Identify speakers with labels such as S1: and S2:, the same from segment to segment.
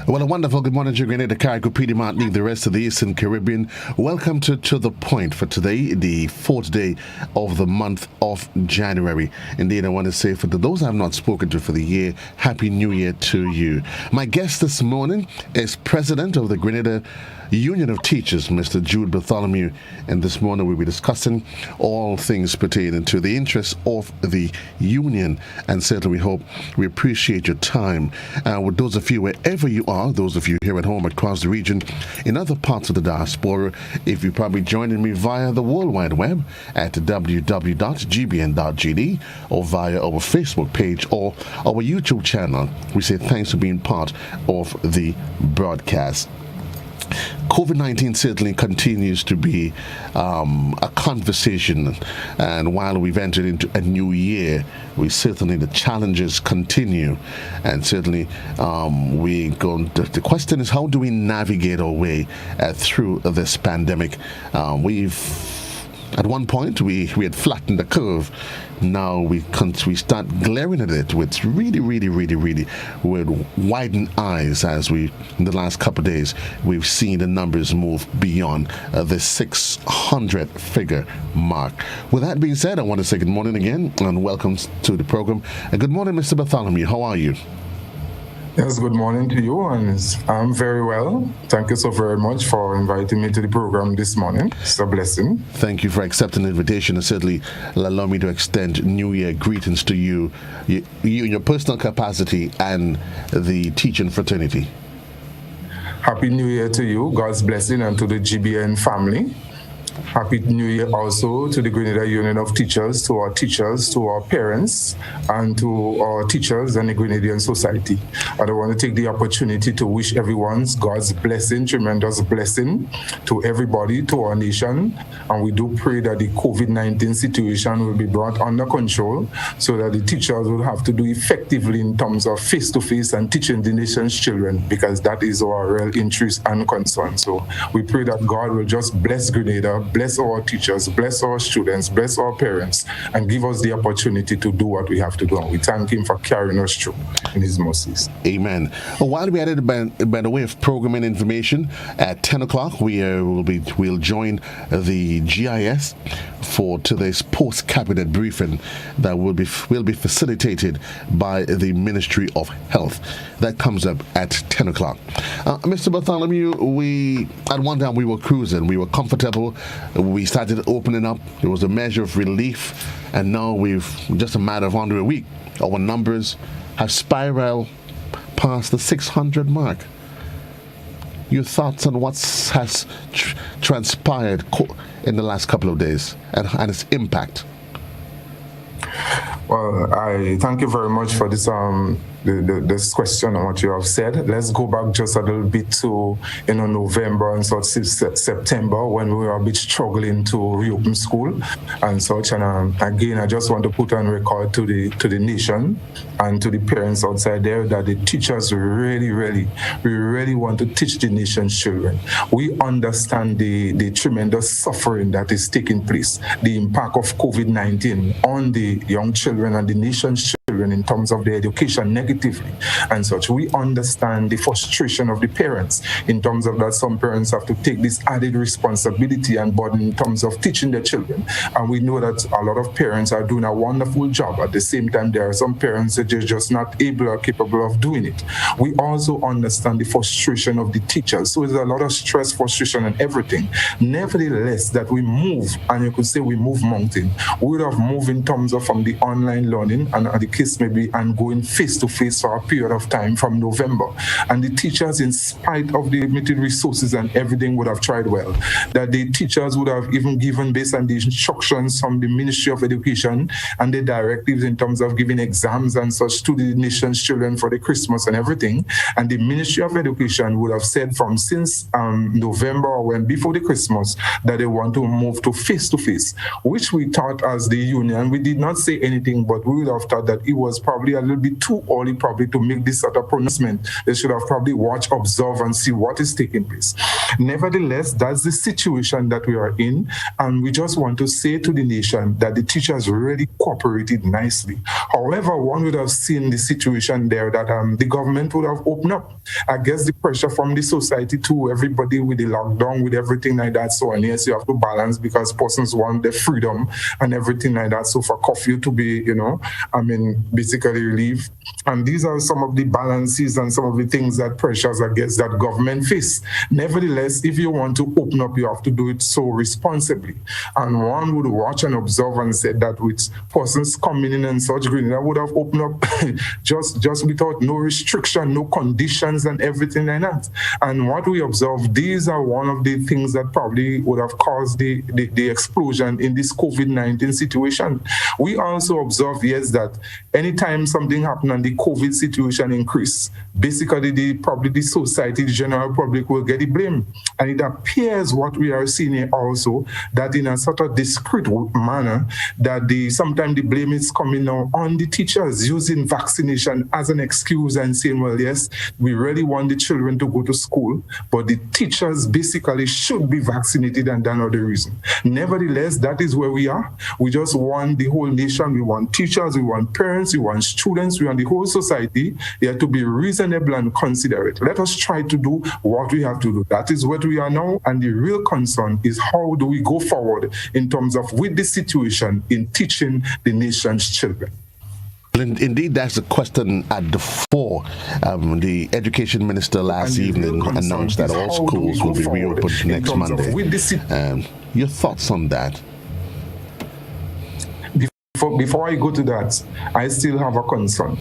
S1: Well, a wonderful good morning to Grenada, Carriacou, Petite Martinique, the rest of the Eastern Caribbean. Welcome to The Point for today, the fourth day of the month of January. Indeed, I want to say for those I have not spoken to for the year, Happy New Year to you. My guest this morning is President of the Grenada Union of Teachers, Mr. Jude Bartholomew, and this morning we'll be discussing all things pertaining to the interests of the union, and certainly we appreciate your time. With those of you, wherever you are, those of you here at home across the region, in other parts of the diaspora, if you're probably joining me via the World Wide Web at www.gbn.gd or via our Facebook page or our YouTube channel, we say thanks for being part of the broadcast. COVID-19 certainly continues to be a conversation, and while we've entered into a new year, the challenges continue, and certainly the question is, how do we navigate our way through this pandemic? At one point, we had flattened the curve. Now we start glaring at it with really with widened eyes, as in the last couple of days, we've seen the numbers move beyond the 600 figure mark. With that being said, I want to say good morning again and welcome to the program. And good morning, Mr. Bartholomew. How are you?
S2: Yes, good morning to you, and I'm very well. Thank you so very much for inviting me to the program this morning. It's a blessing.
S1: Thank you for accepting the invitation, and certainly allow me to extend New Year greetings to you in your personal capacity and the teaching fraternity.
S2: Happy New Year to you, God's blessing, and to the GBN family. Happy New Year also to the Grenada Union of Teachers, to our parents, and to our teachers and the Grenadian society. I want to take the opportunity to wish everyone God's blessing, tremendous blessing to everybody, to our nation. And we do pray that the COVID-19 situation will be brought under control so that the teachers will have to do effectively in terms of face-to-face and teaching the nation's children, because that is our real interest and concern. So we pray that God will just bless Grenada, bless our teachers, bless our students, bless our parents, and give us the opportunity to do what we have to do. And we thank Him for carrying us through in His mercies.
S1: Amen. Well, while we're at it, by the way of programming information, at 10 o'clock we'll join the GIS for today's post-cabinet briefing that will be facilitated by the Ministry of Health. That comes up at 10 o'clock. Mr. Bartholomew, at one time we were cruising, we were comfortable. We started opening up. There was a measure of relief, and now we've just a matter of under a week, our numbers have spiraled past the 600 mark. Your thoughts on what has transpired in the last couple of days and its impact?
S2: Well, I thank you very much for this this question and what you have said. Let's go back just a little bit to November and sort of September, when we were a bit struggling to reopen school and such. And again, I just want to put on record to the nation and to the parents outside there that the teachers really want to teach the nation's children. We understand the tremendous suffering that is taking place, the impact of COVID-19 on the young children and the nation's children in terms of their education negatively and such. We understand the frustration of the parents in terms of that some parents have to take this added responsibility and burden in terms of teaching their children. And we know that a lot of parents are doing a wonderful job. At the same time, there are some parents that are just not able or capable of doing it. We also understand the frustration of the teachers. So there's a lot of stress, frustration, and everything. Nevertheless, that we move, and you could say we move mountain. We would have moved in terms of from the online learning and the case maybe and going face-to-face for a period of time from November. And the teachers, in spite of the limited resources and everything, would have tried well. That the teachers would have even given, based on the instructions from the Ministry of Education and the directives in terms of giving exams and such to the nation's children for the Christmas and everything. And the Ministry of Education would have said from since November or when before the Christmas that they want to move to face-to-face, which we thought as the union, we did not say anything, but we would have thought that it was probably a little bit too early probably to make this sort of pronouncement. They should have probably watched, observe, and see what is taking place. Nevertheless, that's the situation that we are in, and we just want to say to the nation that the teachers really cooperated nicely. However, one would have seen the situation there that the government would have opened up. I guess the pressure from the society too, everybody with the lockdown, with everything like that. So, and yes, you have to balance because persons want their freedom and everything like that. So for curfew to be, basically relieved. And these are some of the balances and some of the things that pressures, I guess, that government face. Nevertheless, if you want to open up, you have to do it so responsibly. And one would watch and observe and say that with persons coming in and such, Grenada would have opened up just without no restriction, no conditions and everything like that. And what we observe, these are one of the things that probably would have caused the explosion in this COVID-19 situation. We also observe, yes, that anytime something happened and the COVID situation increased, basically probably the society, the general public will get the blame. And it appears what we are seeing here also, that in a sort of discreet manner, that sometimes the blame is coming now on the teachers, using vaccination as an excuse and saying, well, yes, we really want the children to go to school, but the teachers basically should be vaccinated, and that's not the reason. Nevertheless, that is where we are. We just want the whole nation, we want teachers, we want parents, we want students, we want the whole society here to be reasonable and considerate. Let us try to do what we have to do. That is what we are now, and the real concern is how do we go forward in terms of with the situation in teaching the nation's children.
S1: Indeed, that's the question at the fore. The education minister last evening announced that all schools will be reopened next Monday. Your thoughts on that?
S2: Before I go to that, I still have a concern.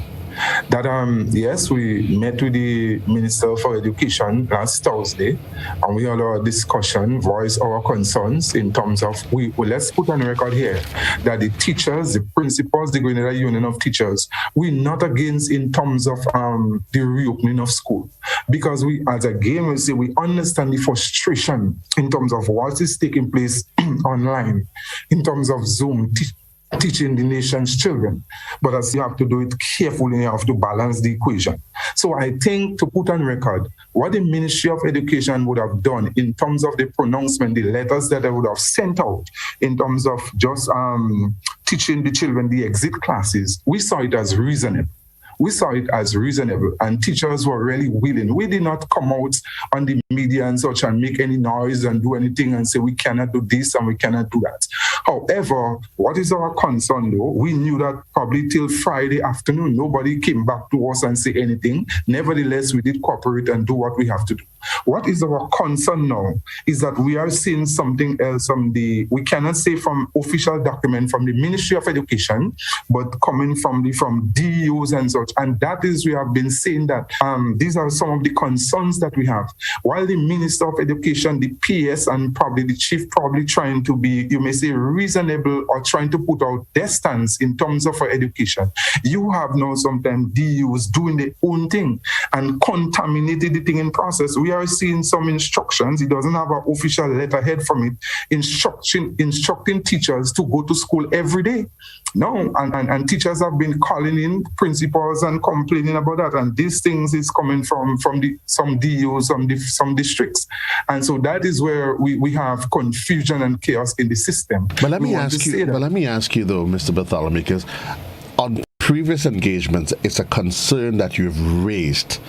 S2: That yes, we met with the Minister for Education last Thursday, and we had a discussion, voiced our concerns in terms of let's put on record here that the teachers, the principals, the Grenada Union of Teachers, we're not against in terms of the reopening of school, because we, as a game, we say we understand the frustration in terms of what is taking place online, in terms of Zoom teaching the nation's children. But as you have to do it carefully, you have to balance the equation. So I think, to put on record, what the Ministry of Education would have done in terms of the pronouncement, the letters that they would have sent out in terms of just teaching the children the exit classes, we saw it as reasonable. We saw it as reasonable, and teachers were really willing. We did not come out on the media and such and make any noise and do anything and say we cannot do this and we cannot do that. However, what is our concern though? We knew that probably till Friday afternoon, nobody came back to us and say anything. Nevertheless, we did cooperate and do what we have to do. What is our concern now is that we are seeing something else we cannot say from official document from the Ministry of Education, but coming from DEOs and such. And that is, we have been saying that these are some of the concerns that we have. While the Minister of Education, the PS, and probably the Chief probably trying to be, you may say, reasonable or trying to put out their stance in terms of our education, you have now sometimes DEOs doing their own thing and contaminated the thing in process. We are seeing some instructions, it doesn't have an official letterhead from it, instructing teachers to go to school every day. No, and teachers have been calling in principals and complaining about that. And these things is coming from some DOs, some districts. And so that is where we have confusion and chaos in the system.
S1: But let me ask you though, Mr. Bartholomew, because on previous engagements, it's a concern that you've raised.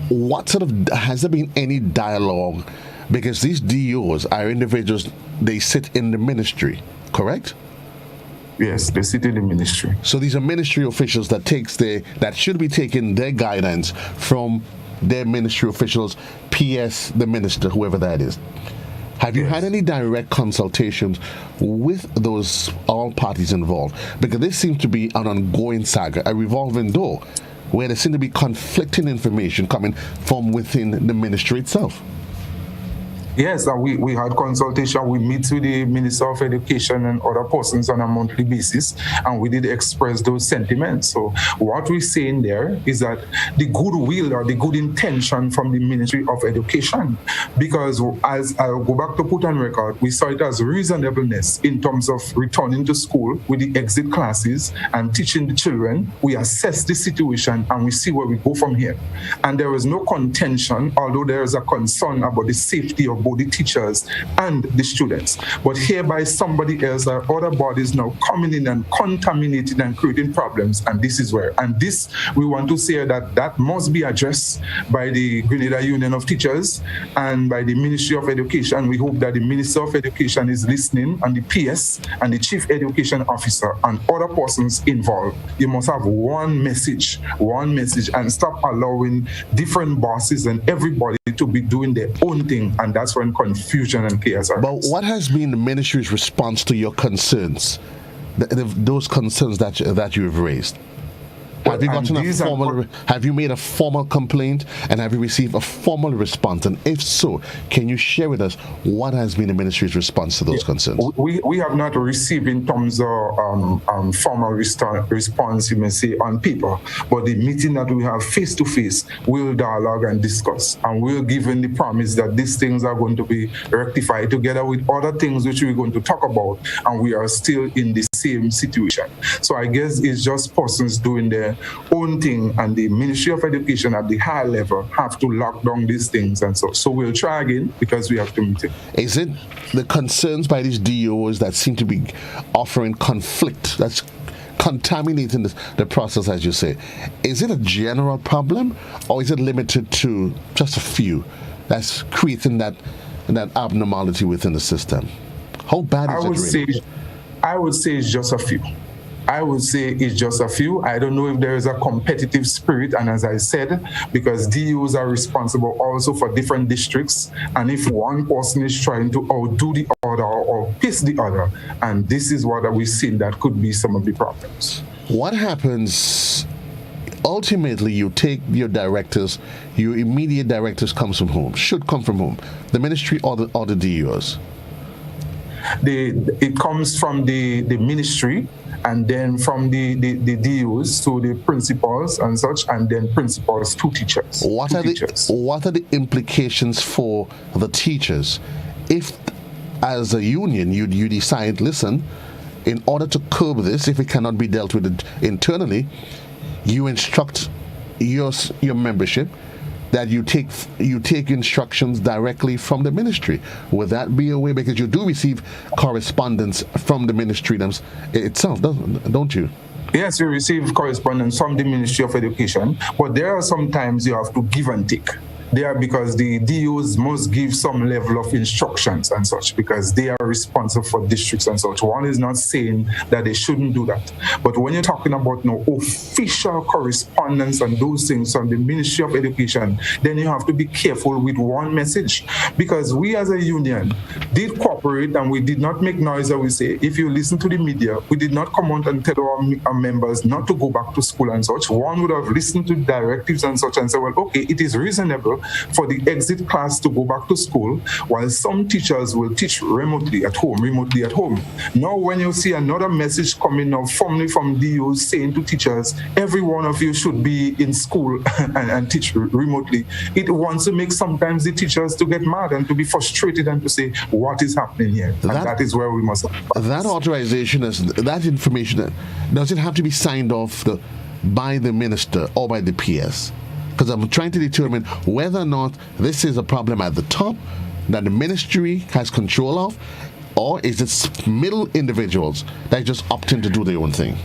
S1: What sort of, has there been any dialogue? Because these DOs are individuals, they sit in the ministry, correct?
S2: Yes, they sit in the ministry.
S1: So these are ministry officials that should be taking their guidance from their ministry officials, PS, the minister, whoever that is. Have you had any direct consultations with those all parties involved? Because this seems to be an ongoing saga, a revolving door, where there seems to be conflicting information coming from within the ministry itself.
S2: Yes, we had consultation. We meet with the Minister of Education and other persons on a monthly basis, and we did express those sentiments. So what we're saying there is that the goodwill or the good intention from the Ministry of Education, because as I'll go back to put on record, we saw it as reasonableness in terms of returning to school with the exit classes and teaching the children. We assess the situation and we see where we go from here. And there is no contention, although there is a concern about the safety of both the teachers and the students. But hereby somebody else or other bodies now coming in and contaminating and creating problems, and this is where. And this, we want to say that must be addressed by the Grenada Union of Teachers and by the Ministry of Education. We hope that the Minister of Education is listening, and the PS and the Chief Education Officer and other persons involved. You must have one message, and stop allowing different bosses and everybody to be doing their own thing, and that's when confusion and chaos are.
S1: But what has been the ministry's response to your concerns, those concerns that you have raised? Have you gotten have you made a formal complaint, and have you received a formal response? And if so, can you share with us what has been the ministry's response to those concerns?
S2: We have not received in terms of formal response, you may say, on paper, but the meeting that we have face to face, we'll dialogue and discuss, and we're given the promise that these things are going to be rectified together with other things which we're going to talk about, and we are still in the same situation. So I guess it's just persons doing their own thing, and the Ministry of Education at the high level have to lock down these things, and so we'll try again because we have to meet it.
S1: Is it the concerns by these DOs that seem to be offering conflict that's contaminating the process, as you say? Is it a general problem, or is it limited to just a few that's creating that abnormality within the system? How bad is it really?
S2: I would say it's just a few. I don't know if there is a competitive spirit, and as I said, because DUs are responsible also for different districts, and if one person is trying to outdo the other or piss the other, and this is what we've seen that could be some of the problems.
S1: What happens? Ultimately, you take your directors, your immediate directors comes from whom? Should come from whom? The ministry or the DUs?
S2: It comes from the ministry, and then from the DUs to the principals and such, and then principals to teachers.
S1: What are the implications for the teachers if, as a union, you decide, listen, in order to curb this, if it cannot be dealt with internally, you instruct your membership that you take instructions directly from the ministry? Would that be a way? Because you do receive correspondence from the ministry itself, don't you?
S2: Yes, we receive correspondence from the Ministry of Education, but there are some times you have to give and take. Because the DOs must give some level of instructions and such, because they are responsible for districts and such. One is not saying that they shouldn't do that. But when you're talking about official correspondence and those things from the Ministry of Education, then you have to be careful with one message. Because we as a union did cooperate, and we did not make noise, we say. If you listen to the media, we did not come out and tell our members not to go back to school and such. One would have listened to directives and such and say, well, okay, it is reasonable for the exit class to go back to school, while some teachers will teach remotely at home. Now, when you see another message coming out formally from DOs saying to teachers, every one of you should be in school and teach remotely, it wants to make sometimes the teachers to get mad and to be frustrated and to say, what is happening here? And that is where we must...
S1: That authorization, that information, does it have to be signed off by the minister or by the PS? Because I'm trying to determine whether or not this is a problem at the top that the ministry has control of, or is it middle individuals that just opting to do their own thing?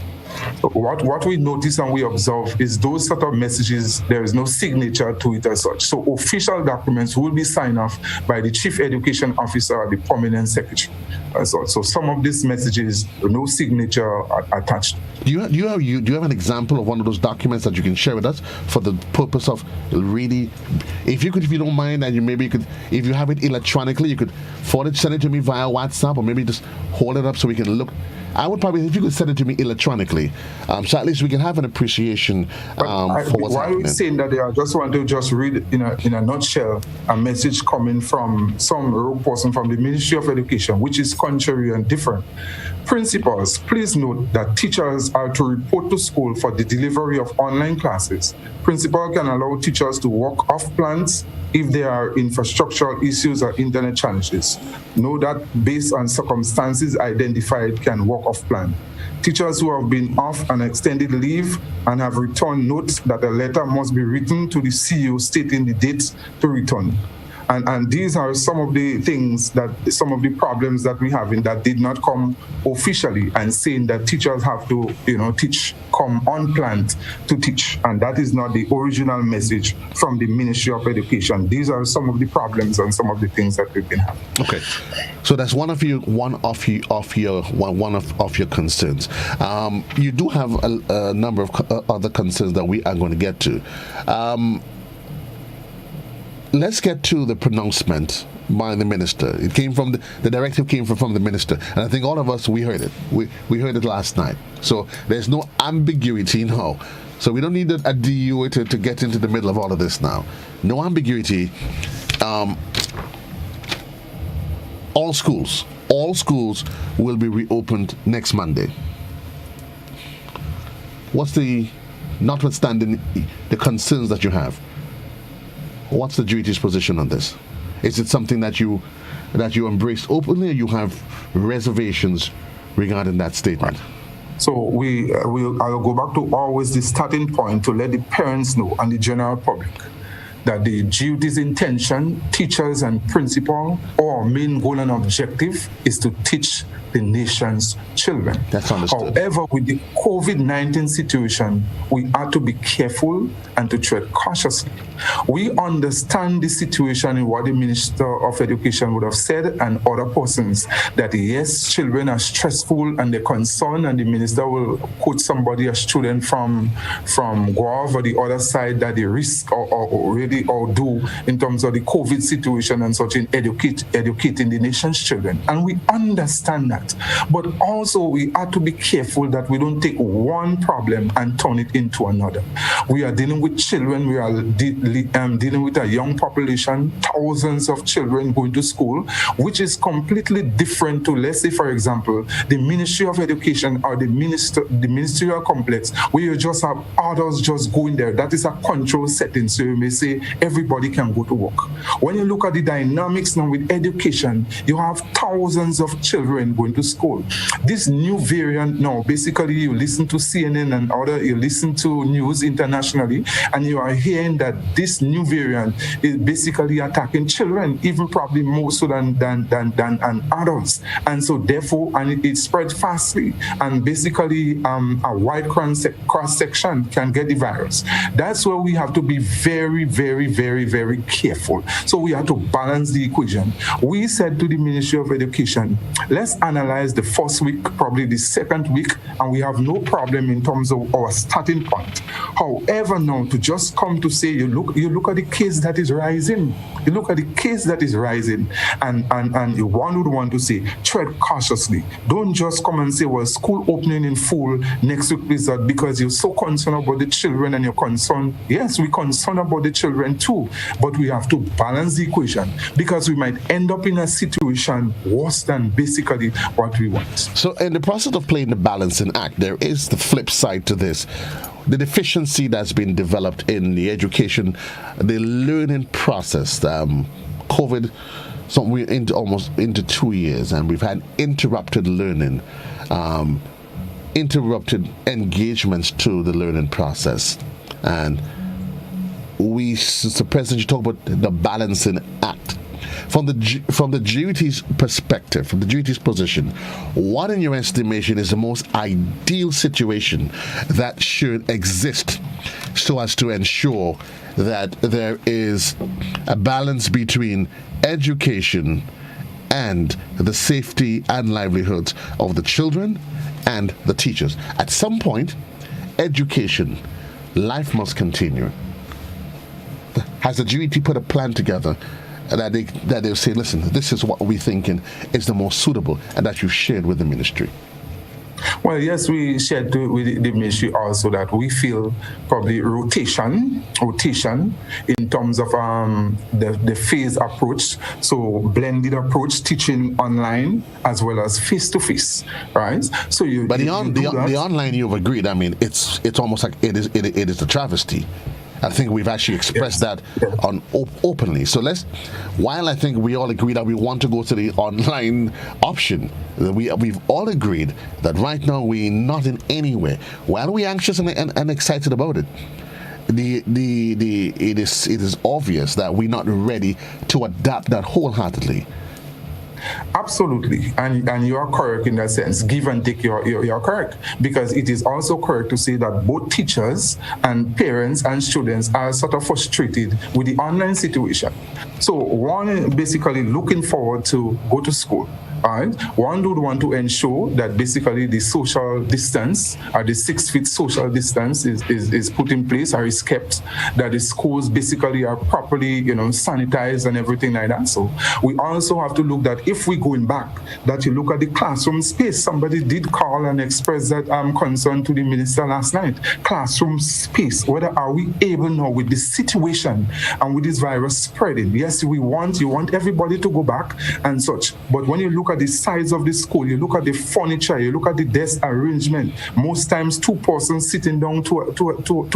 S2: What we notice and we observe is those sort of messages, there is no signature to it as such. So official documents will be signed off by the Chief Education Officer or the Permanent Secretary. So some of these messages, no signature attached.
S1: Do you have an example of one of those documents that you can share with us for the purpose of really, if you don't mind, and if you have it electronically, you could send it to me via WhatsApp, or maybe just hold it up so we can look. I would probably, if you could send it to me electronically, so at least we can have an appreciation for what's happening.
S2: While we're saying that, I just want to read in a nutshell a message coming from some person from the Ministry of Education, which is contrary and different. Principals, please note that teachers are to report to school for the delivery of online classes. Principal can allow teachers to work off plans if there are infrastructural issues or internet challenges. Know that based on circumstances identified can work off plan. Teachers who have been off an extended leave and have returned note that a letter must be written to the CEO stating the date to return. And these are some of the some of the problems that we have in that did not come officially, and saying that teachers have to, teach, come on plant to teach. And that is not the original message from the Ministry of Education. These are some of the problems and some of the things that we've been having.
S1: Okay. So that's one of your concerns. You do have a number of other concerns that we are going to get to. Let's get to the pronouncement by the minister. It came from the directive came from the minister, and I think all of us, we heard it. We heard it last night. So there's no ambiguity now. So we don't need a DUA to get into the middle of all of this now. No ambiguity. All schools will be reopened next Monday. Notwithstanding the concerns that you have, what's the jury's position on this? Is it something that you embrace openly, or you have reservations regarding that statement?
S2: So I'll go back to always the starting point to let the parents know and the general public that the GUT's intention, teachers and principal, our main goal and objective is to teach the nation's children.
S1: That's understood.
S2: However, with the COVID-19 situation, we have to be careful and to tread cautiously. We understand the situation in what the Minister of Education would have said and other persons, that yes, children are stressful and they're concerned, and the minister will quote somebody, a student from Guava or the other side, that they risk or do in terms of the COVID situation and such in educating the nation's children. And we understand that. But also we have to be careful that we don't take one problem and turn it into another. We are dealing with children, we are dealing with a young population, thousands of children going to school, which is completely different to, let's say, for example, the Ministry of Education or the ministerial complex, where you just have adults just going there. That is a control setting. So you may say everybody can go to work. When you look at the dynamics now with education, you have thousands of children going to school. This new variant now, basically you listen to CNN and you listen to news internationally, and you are hearing that this new variant is basically attacking children, even probably more so than adults. And so therefore, and it spreads fastly, and basically a wide cross-section can get the virus. That's where we have to be very, very, very, very careful. So we have to balance the equation. We said to the Ministry of Education, let's analyze the first week, probably the second week, and we have no problem in terms of our starting point. However, now to just come to say, you look at the case that is rising. You look at the case that is rising, and one would want to say, tread cautiously. Don't just come and say, well, school opening in full next week is that because you're so concerned about the children and you're concerned. Yes, we're concerned about the children too, but we have to balance the equation, because we might end up in a situation worse than basically what we want.
S1: So in the process of playing the balancing act, there is the flip side to this. The deficiency that's been developed in the education, the learning process. COVID, so we're almost into 2 years, and we've had interrupted learning, interrupted engagements to the learning process. And the President, you talk about the balancing act. From the GUT's perspective, from the GUT's position, what in your estimation is the most ideal situation that should exist so as to ensure that there is a balance between education and the safety and livelihoods of the children and the teachers? At some point, education, life must continue. Has the GUT put a plan together that they'll say, listen, this is what we're thinking is the most suitable, and that you shared with the ministry?
S2: Well, yes, we shared with the ministry also that we feel probably rotation in terms of the phase approach, so blended approach, teaching online as well as face-to-face, right? So
S1: the online, you've agreed. I mean, it's almost like it is a travesty. I think we've actually expressed that openly. So while I think we all agree that we want to go to the online option, we've all agreed that right now we're not in any way, while we're anxious and excited about it, it is obvious that we're not ready to adapt that wholeheartedly.
S2: Absolutely, and you are correct in that sense. Give and take, you're correct, because it is also correct to say that both teachers and parents and students are sort of frustrated with the online situation. So one basically looking forward to go to school. All right. One would want to ensure that basically the social distance or the 6 feet social distance is put in place or is kept, that the schools basically are properly, sanitized and everything like that. So we also have to look that if we're going back, that you look at the classroom space. Somebody did call and express that concern to the minister last night. Classroom space, whether are we able now with the situation and with this virus spreading? Yes, you want everybody to go back and such. But when you look at the size of the school, you look at the furniture, you look at the desk arrangement, most times 2 persons sitting down to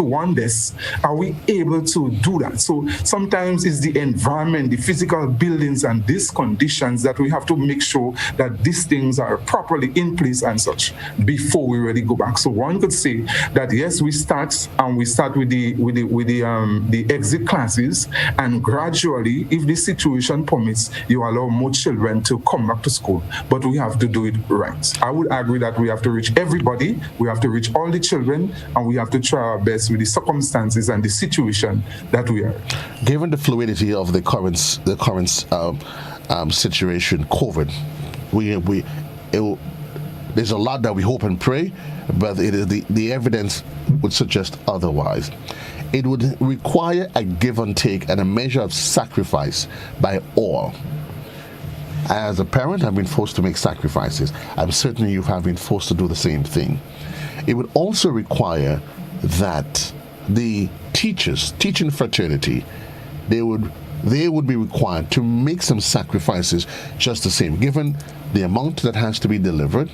S2: one desk. Are we able to do that? So sometimes it's the environment, the physical buildings and these conditions that we have to make sure that these things are properly in place and such before we really go back. So one could say that yes, we start with the exit classes, and gradually, if the situation permits, you allow more children to come back to school. But we have to do it right. I would agree that we have to reach everybody, we have to reach all the children, and we have to try our best with the circumstances and the situation that we are.
S1: Given the fluidity of the current situation, COVID, there's a lot that we hope and pray, but it is the evidence would suggest otherwise. It would require a give and take and a measure of sacrifice by all. As a parent, I've been forced to make sacrifices. I'm certain you have been forced to do the same thing. It would also require that the teaching fraternity, they would be required to make some sacrifices just the same, given the amount that has to be delivered,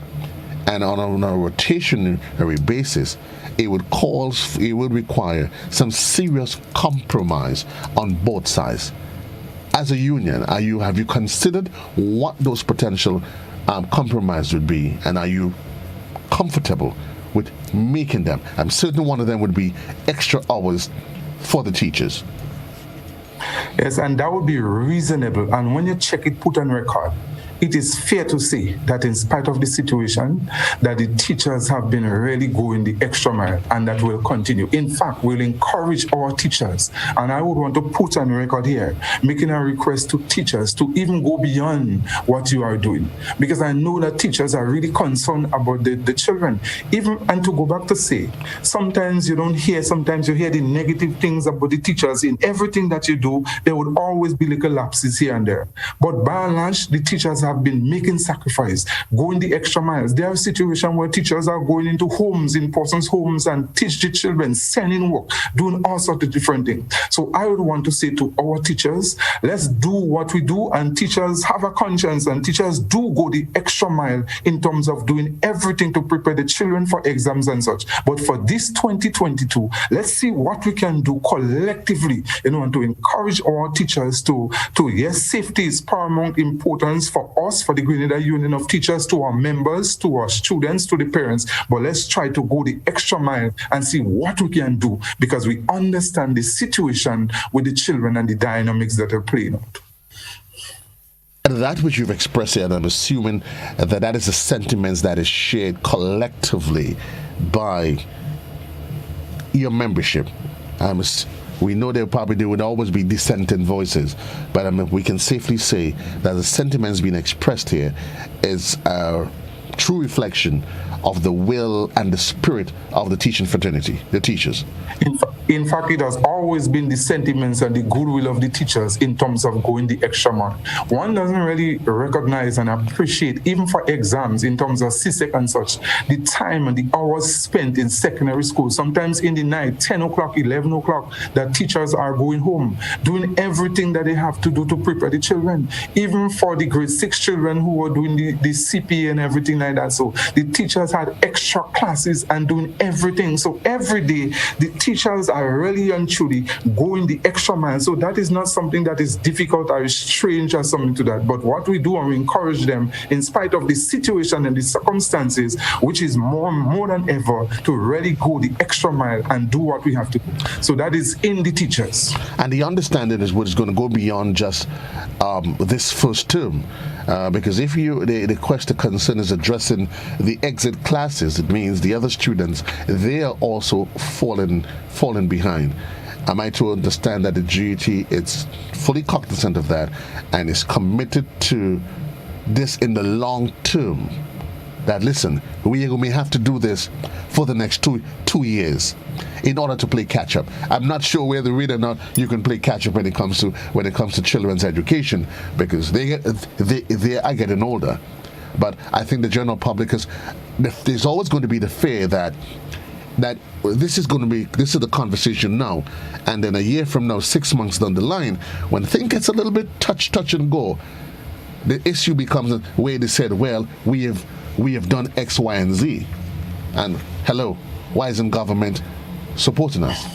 S1: and on a rotationary basis, it would require some serious compromise on both sides. As a union, have you considered what those potential compromises would be, and are you comfortable with making them? I'm certain one of them would be extra hours for the teachers.
S2: Yes, and that would be reasonable. And when you check it, put on record, it is fair to say that in spite of the situation, that the teachers have been really going the extra mile, and that will continue. In fact, we'll encourage our teachers, and I would want to put on record here, making a request to teachers to even go beyond what you are doing, because I know that teachers are really concerned about the children. And to go back to say, sometimes you hear the negative things about the teachers. In everything that you do, there would always be little lapses here and there. But by and large, the teachers have been making sacrifice, going the extra miles. There are situations where teachers are going into homes, in persons' homes, and teach the children, sending work, doing all sorts of different things. So I would want to say to our teachers, let's do what we do, and teachers have a conscience, and teachers do go the extra mile in terms of doing everything to prepare the children for exams and such. But for this 2022, let's see what we can do collectively, and to encourage our teachers to yes, safety is paramount importance for us, for the Grenada Union of Teachers, to our members, to our students, to the parents. But let's try to go the extra mile and see what we can do, because we understand the situation with the children and the dynamics that are playing out.
S1: And that which you've expressed here, and I'm assuming that is a sentiment that is shared collectively by your membership. We know there would always be dissenting voices, but we can safely say that the sentiments being expressed here is a true reflection of the will and the spirit of the teaching fraternity, the teachers.
S2: In fact, it has always been the sentiments and the goodwill of the teachers in terms of going the extra mile. One doesn't really recognize and appreciate, even for exams, in terms of CSEC and such, the time and the hours spent in secondary school, sometimes in the night, 10 o'clock, 11 o'clock, that teachers are going home, doing everything that they have to do to prepare the children, even for the grade 6 children who are doing the CPA and everything like that. So the teachers had extra classes and doing everything. So every day, the teachers are really and truly going the extra mile. So that is not something that is difficult or strange or something to that. But what we do, and we encourage them, in spite of the situation and the circumstances, which is more than ever, to really go the extra mile and do what we have to do. So that is in the teachers.
S1: And the understanding is what is going to go beyond just this first term. Because if the question concern is addressing the exit classes, it means the other students, they are also falling behind. Am I to understand that the GET is fully cognizant of that and is committed to this in the long term? That listen, we may have to do this for the next two years in order to play catch up. I'm not sure whether really or not you can play catch up when it comes to children's education, because they are getting older. But I think the general public there's always going to be the fear that this is the conversation now, and then a year from now, 6 months down the line, when things gets a little bit touch and go, the issue becomes where they said, well, we have done X, Y, and Z, and hello, why isn't government supporting us?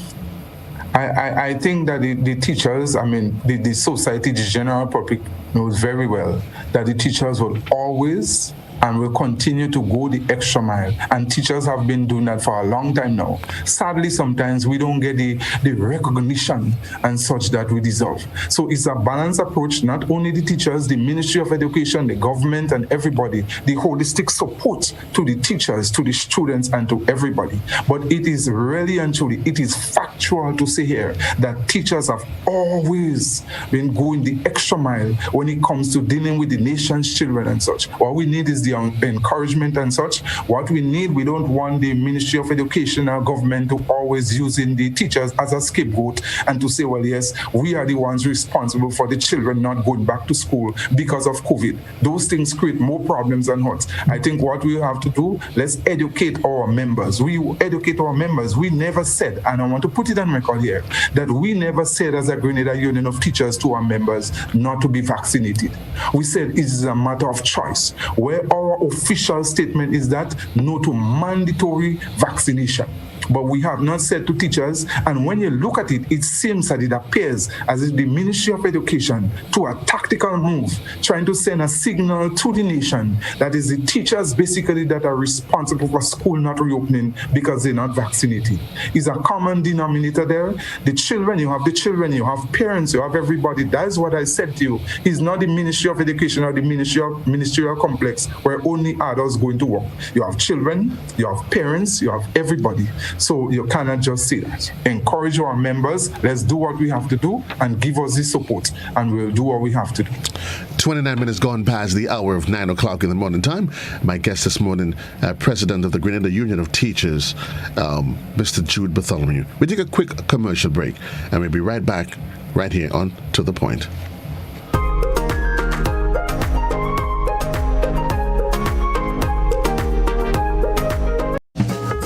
S2: I think that the teachers, the society, the general public knows very well that the teachers will always and will continue to go the extra mile. And teachers have been doing that for a long time now. Sadly, sometimes we don't get the recognition and such that we deserve. So it's a balanced approach, not only the teachers, the Ministry of Education, the government, and everybody, the holistic support to the teachers, to the students, and to everybody. But it is really and truly, it is factual to say here that teachers have always been going the extra mile when it comes to dealing with the nation's children and such. What we need is the encouragement and such. What we need, we don't want the Ministry of Education or government to always using the teachers as a scapegoat and to say, well, yes, we are the ones responsible for the children not going back to school because of COVID. Those things create more problems than hurts. I think what we have to do, let's educate our members. We educate our members. We never said, and I want to put it on record here, that we never said as a Grenada Union of Teachers to our members not to be vaccinated. We said it is a matter of choice, where our official statement is that no to mandatory vaccination. But we have not said to teachers, and when you look at it, it seems that it appears as if the Ministry of Education, to a tactical move, trying to send a signal to the nation that is the teachers basically that are responsible for school not reopening because they're not vaccinated. Is a common denominator there. The children, you have parents, you have everybody. That is what I said to you. It's not the Ministry of Education or the ministerial complex where only adults going to work. You have children, you have parents, you have everybody. So you cannot just say that. Encourage our members, let's do what we have to do and give us the support, and we'll do what we have to do.
S1: 29 minutes gone past the hour of 9 o'clock in the morning time. My guest this morning, President of the Grenada Union of Teachers, Mr. Jude Bartholomew. We take a quick commercial break, and we'll be right back right here on To The Point.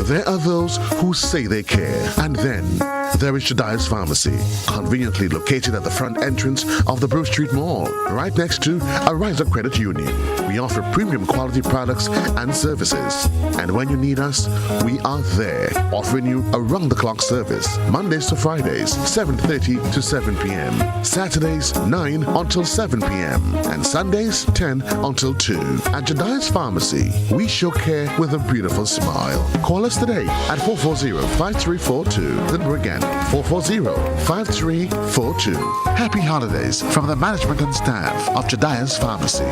S1: There are those who say they care, and then there is Jediah's Pharmacy, conveniently located at the front entrance of the Bruce Street Mall, right next to a Rise Up Credit Union. We offer premium quality products and services, and when you need us, we are there, offering you around-the-clock service, Mondays to Fridays, 7:30 to 7 p.m., Saturdays, 9 until 7 p.m., and Sundays, 10 until 2. At Jediah's Pharmacy, we show care with a beautiful smile. Call us today at 440-5342. Then again, 440-5342. Happy holidays from the management and staff of Jediah's Pharmacy.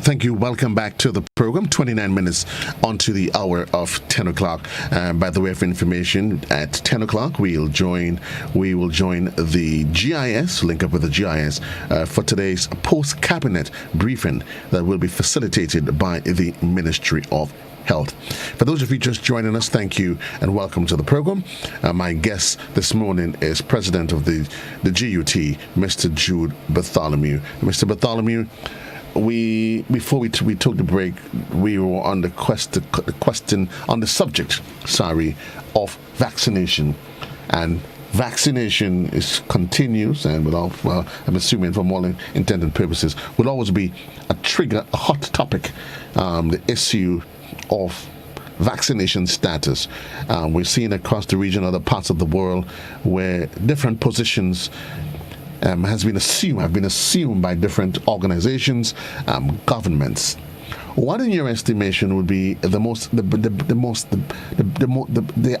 S1: Thank you. Welcome back to the program. 29 minutes onto the hour of 10 o'clock. By the way of information, at 10 o'clock we will join the GIS, link up with the GIS, for today's post-cabinet briefing that will be facilitated by the Ministry of Health. For those of you just joining us, thank you and welcome to the program. My guest this morning is President of the GUT, Mr. Jude Bartholomew. Mr. Bartholomew, before we took the break, we were on the question on the subject, of vaccination, and vaccination continues, and I'm assuming from all intended purposes, will always be a hot topic. The issue of vaccination status. We're seeing across the region, other parts of the world, where different positions have been assumed by different organizations, governments. What, in your estimation, would be the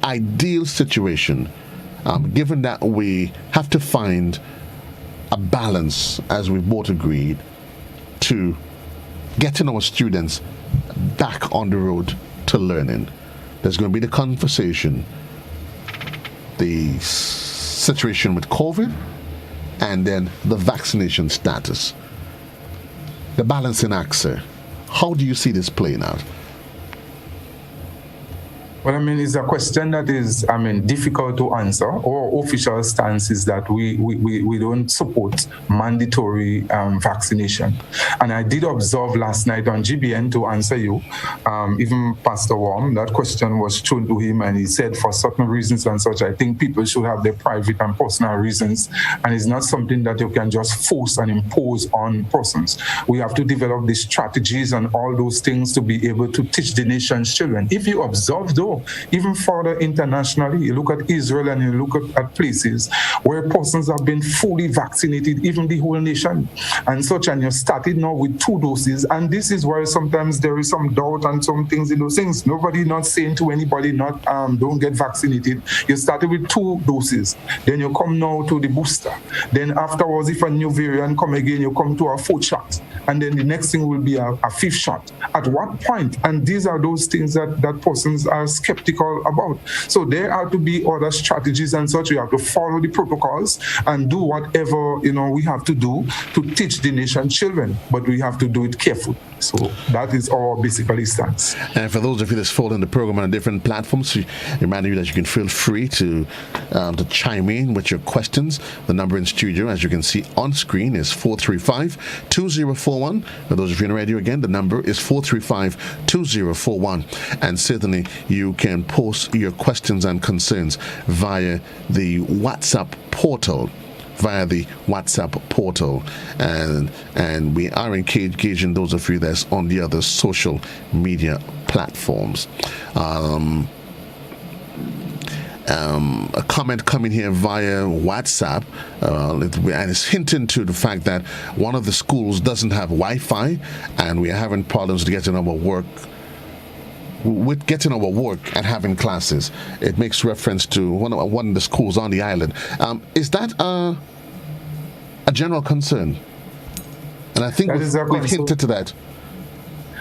S1: ideal situation, given that we have to find a balance, as we both agreed, to getting our students back on the road to learning? There's going to be the conversation, the situation with COVID, and then the vaccination status, the balancing act, sir. How do you see this playing out?
S2: Well, it's a question that is, difficult to answer. Our official stance is that we don't support mandatory vaccination. And I did observe last night on GBN, to answer you, even Pastor Worm, that question was thrown to him, and he said for certain reasons and such, I think people should have their private and personal reasons, and it's not something that you can just force and impose on persons. We have to develop the strategies and all those things to be able to teach the nation's children. If you observe, though, even further internationally, you look at Israel and you look at places where persons have been fully vaccinated, even the whole nation and such, and you started now with 2 doses, and this is where sometimes there is some doubt and some things in those things. Nobody not saying to anybody not don't get vaccinated. You started with 2 doses, then you come now to the booster, then afterwards, if a new variant come again, you come to a 4th shot, and then the next thing will be a 5th shot. At what point? And these are those things that persons are skeptical about. So there are to be other strategies and such. We have to follow the protocols and do whatever we have to do to teach the nation children, but we have to do it carefully. So that is our basically stance.
S1: And for those of you that's following the program on different platforms, remind you that you can feel free to chime in with your questions. The number in studio, as you can see on screen, is 435-2041. For those of you in the radio, again, the number is 435-2041. And certainly you can post your questions and concerns via the WhatsApp portal. And we are engaging those of you that's on the other social media platforms. A comment coming here via WhatsApp, and it's hinting to the fact that one of the schools doesn't have Wi-Fi, and we are having problems getting our work and having classes. It makes reference to one of the schools on the island. Is that a general concern? And I think we've hinted to that.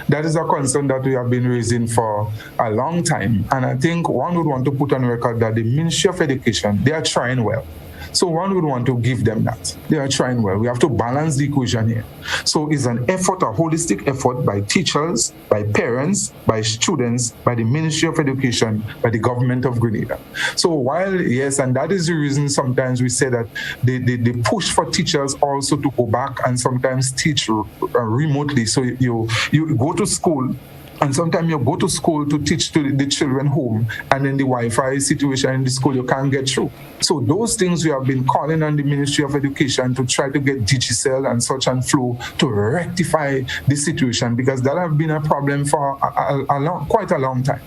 S2: That is a concern that we have been raising for a long time. And I think one would want to put on record that the Ministry of Education, they are trying well. So one would want to give them that. They are trying well. We have to balance the equation here. So it's an effort, a holistic effort by teachers, by parents, by students, by the Ministry of Education, by the government of Grenada. So while, yes, and that is the reason sometimes we say that they push for teachers also to go back and sometimes teach remotely. So you go to school, and sometimes you go to school to teach to the children home, and then the Wi-Fi situation in the school, you can't get through. So those things we have been calling on the Ministry of Education to try to get Digicel and such and Flow to rectify the situation, because that has been a problem for quite a long time.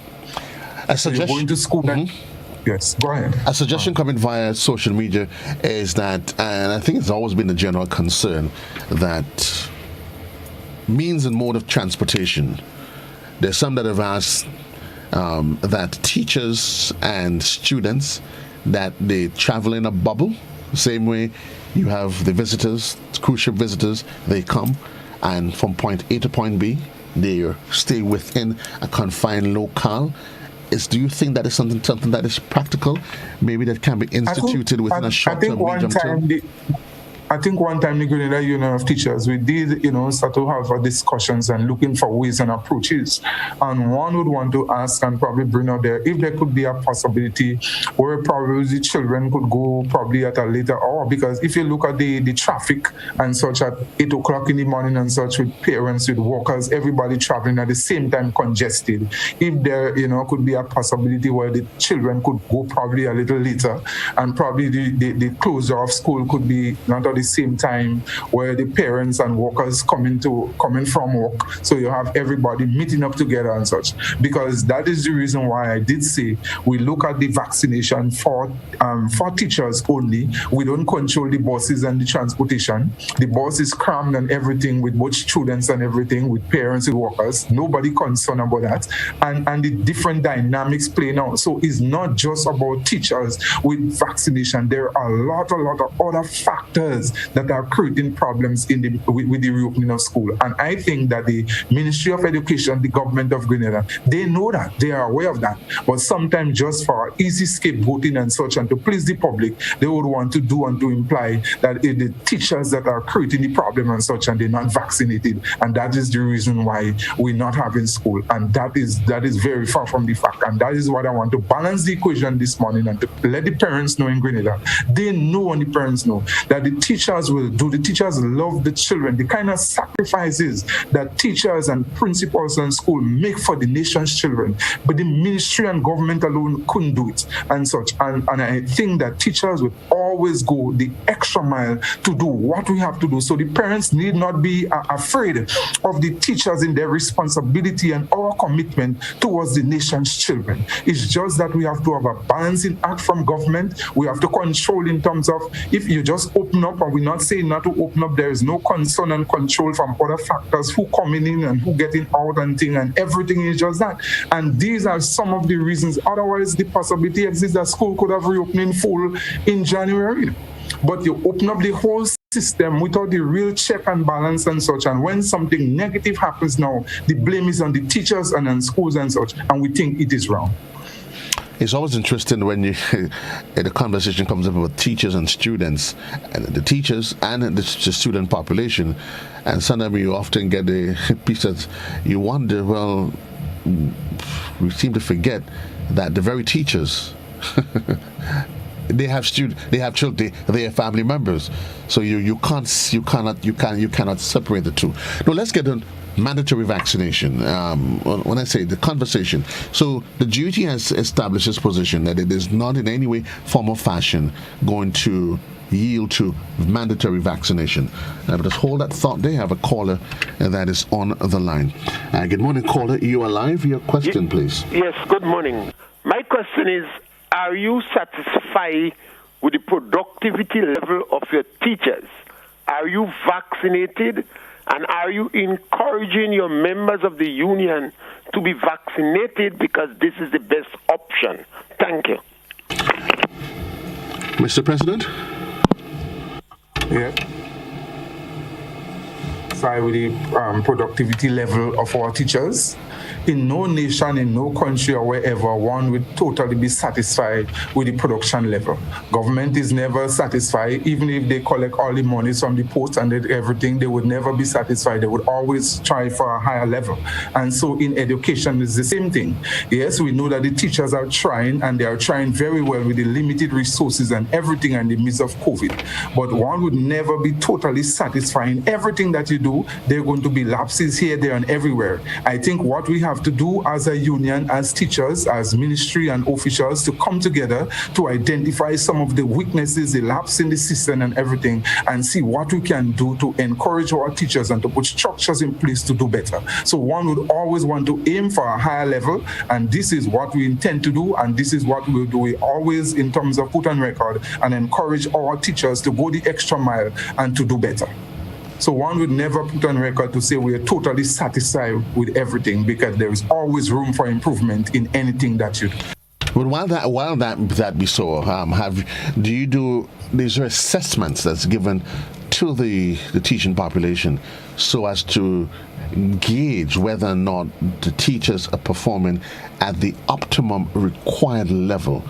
S2: So you're going to school and yes, go ahead.
S1: A suggestion coming via social media is that, and I think it's always been a general concern, that means and mode of transportation. There's some that have asked that teachers and students, that they travel in a bubble, the same way you have the visitors, cruise ship visitors, they come, and from point A to point B, they stay within a confined locale. Do you think that is something that is practical, maybe that can be instituted within a short term, medium term?
S2: I think one time the Grenada Union of Teachers, we did, start to have discussions and looking for ways and approaches. And one would want to ask and probably bring out there if there could be a possibility where probably the children could go probably at a later hour. Because if you look at the traffic and such at 8 o'clock in the morning and such with parents, with workers, everybody traveling at the same time congested. If there, could be a possibility where the children could go probably a little later and probably the closure of school could be not at the same time where the parents and workers coming from work, so you have everybody meeting up together and such. Because that is the reason why I did say we look at the vaccination for teachers only. We don't control the buses and the transportation. The bus is crammed and everything with both students and everything, with parents and workers. Nobody concerned about that, and the different dynamics playing out. So it's not just about teachers with vaccination. There are a lot of other factors that are creating problems with the reopening of school. And I think that the Ministry of Education, the government of Grenada, they know that, they are aware of that. But sometimes just for easy scapegoating and such and to please the public, they would want to do and to imply that it's the teachers that are creating the problem and such and they're not vaccinated. And that is the reason why we're not having school. And that is very far from the fact. And that is what I want to balance the equation this morning and to let the parents know in Grenada. They know and the parents know that the teachers will do. The teachers love the children. The kind of sacrifices that teachers and principals and school make for the nation's children, but the ministry and government alone couldn't do it and such. And I think that teachers will always go the extra mile to do what we have to do. So the parents need not be afraid of the teachers in their responsibility and our commitment towards the nation's children. It's just that we have to have a balancing act from government. We have to control in terms of if you just open up, and we're not saying not to open up, there is no concern and control from other factors, who coming in and who getting out and thing, and everything is just that. And these are some of the reasons. Otherwise, the possibility exists that school could have reopened in full in January. But you open up the whole system without the real check and balance and such. And when something negative happens now, the blame is on the teachers and on schools and such. And we think it is wrong.
S1: It's always interesting when the conversation comes up with teachers and students, and the teachers and the student population, and sometimes you often get a piece that you wonder, well, we seem to forget that the very teachers they have children, they are family members, so you cannot separate the two. Now let's get on mandatory vaccination. When I say the conversation, so the duty has established its position that it is not in any way, form or fashion going to yield to mandatory vaccination. But just hold that thought there. I have a caller that is on the line. Good morning, caller. You are live. Your question, please.
S3: Yes, good morning. My question is, are you satisfied with the productivity level of your teachers? Are you vaccinated? And are you encouraging your members of the union to be vaccinated because this is the best option? Thank you.
S1: Mr. President?
S2: Yeah. Satisfied with the productivity level of our teachers. In no nation, in no country or wherever, one would totally be satisfied with the production level. Government is never satisfied. Even if they collect all the monies from the post and everything, they would never be satisfied. They would always try for a higher level. And so in education, it's the same thing. Yes, we know that the teachers are trying, and they are trying very well with the limited resources and everything in the midst of COVID. But one would never be totally satisfied. In everything that you do, there are going to be lapses here, there, and everywhere. I think what we have to do as a union, as teachers, as ministry and officials, to come together to identify some of the weaknesses, the lapse in the system and everything, and see what we can do to encourage our teachers and to put structures in place to do better. So one would always want to aim for a higher level, and this is what we intend to do, and this is what we'll do. We always, in terms of put on record, and encourage our teachers to go the extra mile and to do better. So one would never put on record to say we are totally satisfied with everything, because there is always room for improvement in anything that you do.
S1: But while that we saw, is there assessments that's given to the teaching population so as to gauge whether or not the teachers are performing at the optimum required level?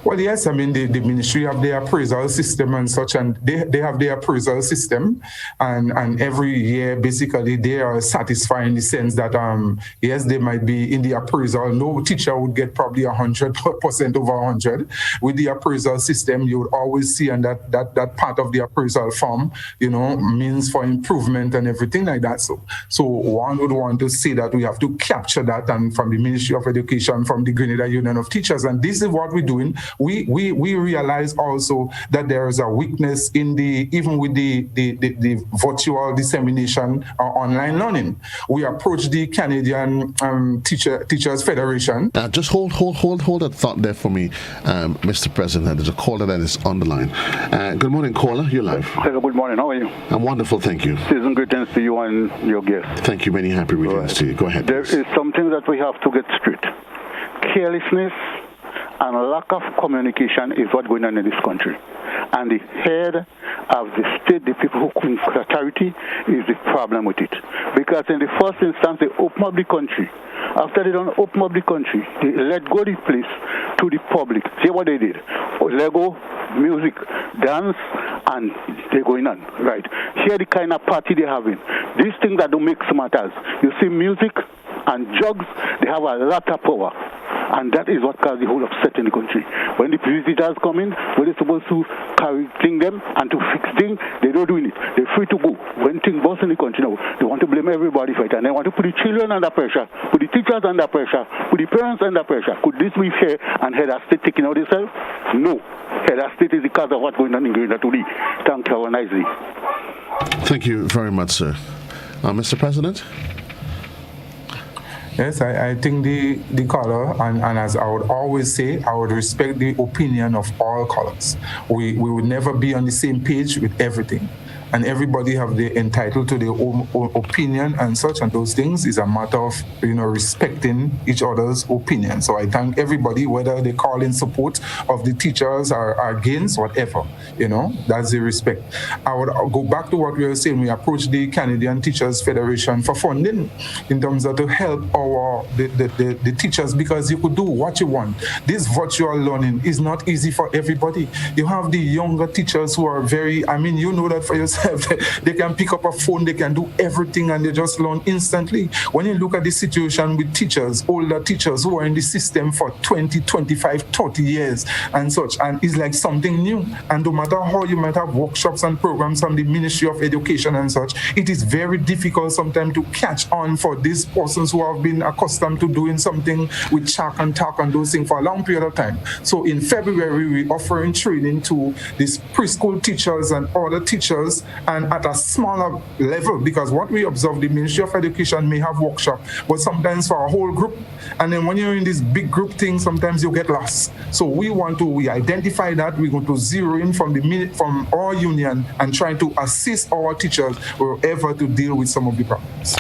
S2: Well, yes, I mean, the ministry have their appraisal system and such, and they have their appraisal system, and every year, basically, they are satisfied in the sense that, yes, they might be in the appraisal. No teacher would get probably 100% over 100. With the appraisal system, you would always see, and that part of the appraisal form, means for improvement and everything like that. So one would want to say that we have to capture that, and from the Ministry of Education, from the Grenada Union of Teachers, and this is what we're doing. We realize also that there is a weakness in even with the virtual dissemination or online learning. We approach the Canadian Teachers Federation.
S1: Just hold that thought there for me, Mr. President. There's a caller that is on the line. Good morning, caller. You're live.
S4: Hello, good morning. How are you?
S1: I'm wonderful, thank you.
S4: Season greetings to you and your guest.
S1: Thank you. Many happy returns to you. Go ahead.
S4: There is something that we have to get straight. Carelessness and lack of communication is what's going on in this country. And the head of the state, the people who in authority, is the problem with it. Because in the first instance, they open up the country. After they don't open up the country, they let go the place to the public. See what they did. Lego, music, dance, and they're going on. Right. Here the kind of party they're having. These things that don't make matters. You see music and drugs, they have a lot of power. And that is what caused the whole upset in the country. When the visitors come in, when they're supposed to carry them and to fix things, they don't do it. They're free to go. When things bust in the country now, they want to blame everybody for it. And they want to put the children under pressure, put the teachers under pressure, put the parents under pressure. Could this be fair and head of state taking out itself? No. Head of state is the cause of what's going on in Grenada today. Thank you. Have a nice day.
S1: Thank you very much, sir. Mr. President?
S2: Yes, I think the caller, and as I would always say, I would respect the opinion of all callers. We would never be on the same page with everything. And everybody have the entitled to their own opinion and such, and those things is a matter of respecting each other's opinion. So I thank everybody, whether they call in support of the teachers or against whatever, that's the respect. I would go back to what we were saying. We approached the Canadian Teachers Federation for funding in terms of to help the teachers, because you could do what you want. This virtual learning is not easy for everybody. You have the younger teachers who are very, that for yourself. They can pick up a phone, they can do everything, and they just learn instantly. When you look at the situation with teachers, older teachers who are in the system for 20, 25, 30 years and such, and it's like something new. And no matter how you might have workshops and programs from the Ministry of Education and such, it is very difficult sometimes to catch on for these persons who have been accustomed to doing something with chalk and talk and those things for a long period of time. So in February, we're offering training to these preschool teachers and other teachers, and at a smaller level, because what we observe, the Ministry of Education may have workshop, but sometimes for a whole group, and then when you're in this big group thing, sometimes you get lost. So we identify that. We're going to zero in from our union and try to assist our teachers wherever to deal with some of the problems.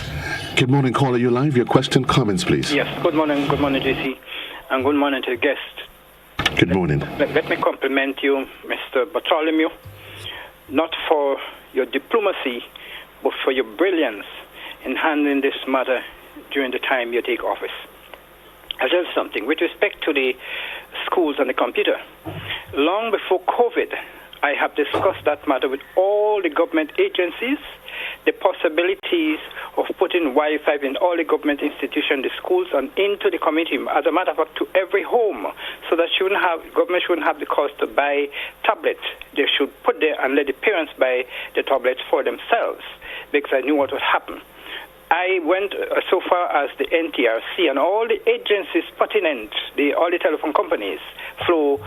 S1: Good morning, caller. You're live. Your question, comments, please.
S5: Yes. Good morning, JC, and good morning to the guest.
S1: Good morning.
S5: Let me compliment you, Mr. Bartholomew, not for your diplomacy, but for your brilliance in handling this matter during the time you take office. I'll tell you something. With respect to the schools and the computer, long before COVID, I have discussed that matter with all the government agencies, the possibilities of putting Wi-Fi in all the government institutions, the schools, and into the community, as a matter of fact, to every home, so that government shouldn't have the cost to buy tablets. They should put there and let the parents buy the tablets for themselves, because I knew what would happen. I went so far as the NTRC and all the agencies pertinent, all the telephone companies, Flow